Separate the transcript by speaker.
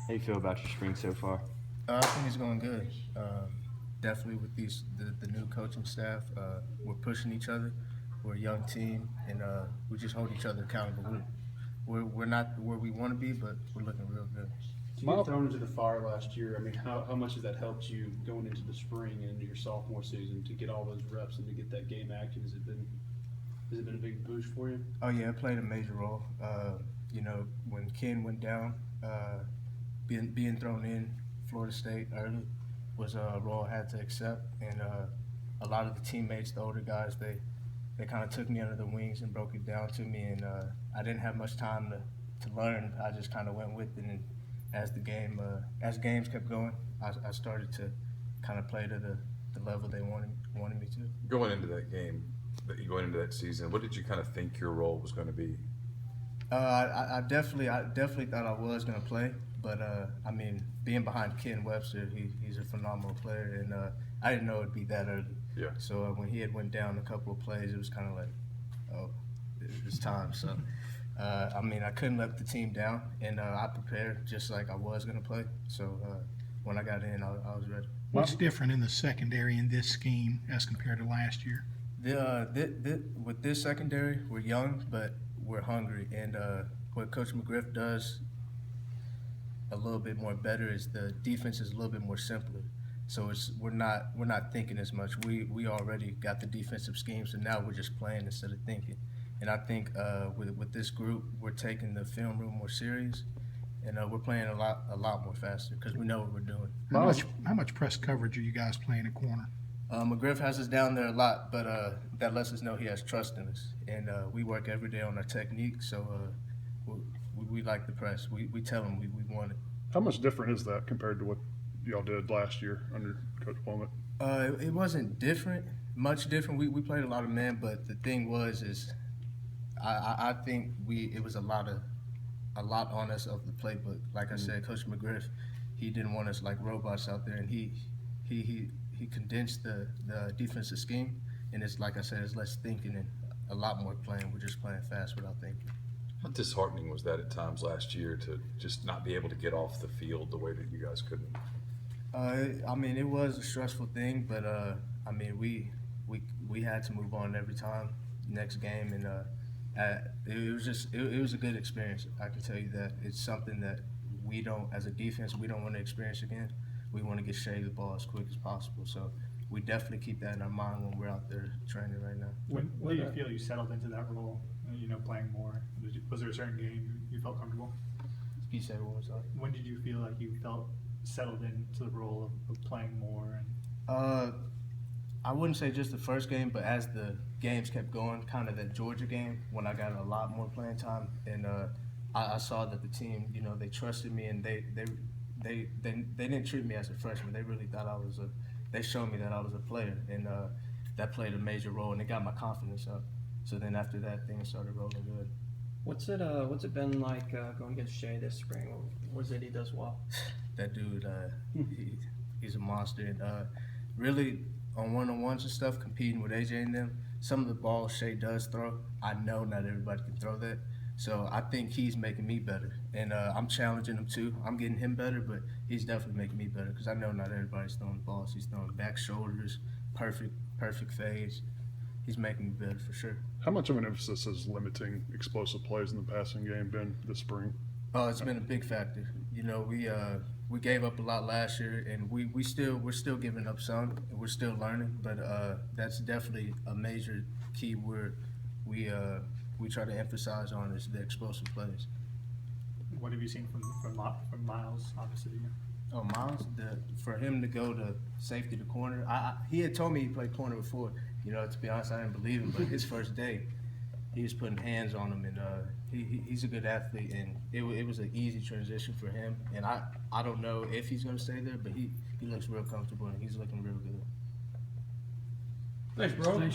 Speaker 1: How you feel about your spring so far?
Speaker 2: I think it's going good. Definitely with the new coaching staff, we're pushing each other. We're a young team, and we just hold each other accountable. We're not where we want to be, but we're looking real good.
Speaker 3: So you got thrown into the fire last year. I mean, how much has that helped you going into the spring and into your sophomore season to get all those reps and to get that game action? Has it been a big boost for you?
Speaker 2: Oh yeah, it played a major role. When Ken went down, being thrown in Florida State early was a role I had to accept, and a lot of the teammates, the older guys, they kind of took me under the wings and broke it down to me, and I didn't have much time to learn. I just kind of went with it, and as games kept going, I started to kind of play to the level they wanted me to.
Speaker 4: Going into that game, going into that season, what did you kind of think your role was going to be?
Speaker 2: I definitely thought I was gonna play, but I mean, being behind Ken Webster, he's a phenomenal player, and I didn't know it'd be that early.
Speaker 4: Yeah.
Speaker 2: So when he had went down a couple of plays, it was kind of like, oh, it's time. So I mean, I couldn't let the team down, and I prepared just like I was gonna play. So when I got in, I was ready.
Speaker 5: What's different in the secondary in this scheme as compared to last year?
Speaker 2: With this secondary, we're young, but we're hungry, and what Coach McGriff does a little bit more better is the defense is a little bit more simpler. So we're not thinking as much. We already got the defensive scheme, so now we're just playing instead of thinking. And I think with this group, we're taking the film room more serious, and we're playing a lot more faster because we know what we're doing.
Speaker 5: How much press coverage are you guys playing at corner?
Speaker 2: McGriff has us down there a lot, but that lets us know he has trust in us, and we work every day on our technique. So we like the press. We tell him we want it.
Speaker 6: How much different is that compared to what y'all did last year under Coach Plummet?
Speaker 2: It wasn't much different. We played a lot of men, but the thing is I think it was a lot on us of the playbook. Like I said, Coach McGriff, he didn't want us like robots out there, and he condensed the defensive scheme, and it's like I said, it's less thinking and a lot more playing. We're just playing fast without thinking.
Speaker 4: How disheartening was that at times last year to just not be able to get off the field the way that you guys couldn't?
Speaker 2: I mean, it was a stressful thing, but I mean, we had to move on every time, next game, and it was a good experience. I can tell you that. It's something that we don't, as a defense, we don't want to experience again. We want to get Shea the ball as quick as possible. So we definitely keep that in our mind when we're out there training right now.
Speaker 7: When do you feel you settled into that role, playing more? Was there a certain game you felt comfortable?
Speaker 2: Can you say what was that?
Speaker 7: When did you feel like you felt settled into the role of playing more?
Speaker 2: I wouldn't say just the first game, but as the games kept going, kind of that Georgia game, when I got a lot more playing time, and I saw that the team, they trusted me, and they didn't treat me as a freshman. They really thought they showed me that I was a player, and that played a major role, and it got my confidence up. So then after that, things started rolling good.
Speaker 8: What's it been like going against Shea this spring? What is it he does well?
Speaker 2: That dude, he's a monster, and really on one-on-ones and stuff, competing with AJ and them, some of the balls Shea does throw, I know not everybody can throw that. So I think he's making me better, and I'm challenging him too. I'm getting him better, but he's definitely making me better because I know not everybody's throwing balls. He's throwing back shoulders, perfect fades. He's making me better for sure.
Speaker 6: How much of an emphasis has limiting explosive plays in the passing game been this spring?
Speaker 2: Oh, it's been a big factor. We gave up a lot last year, and we're still giving up some, and we're still learning. But that's definitely a major key word we try to emphasize on is the explosive plays.
Speaker 7: What have you seen from Miles, obviously?
Speaker 2: Oh, Miles, for him to go to safety to corner, he had told me he played corner before. To be honest, I didn't believe him, but his first day, he was putting hands on him, and he's a good athlete, and it was an easy transition for him. And I don't know if he's going to stay there, but he looks real comfortable, and he's looking real good.
Speaker 3: Thanks, bro.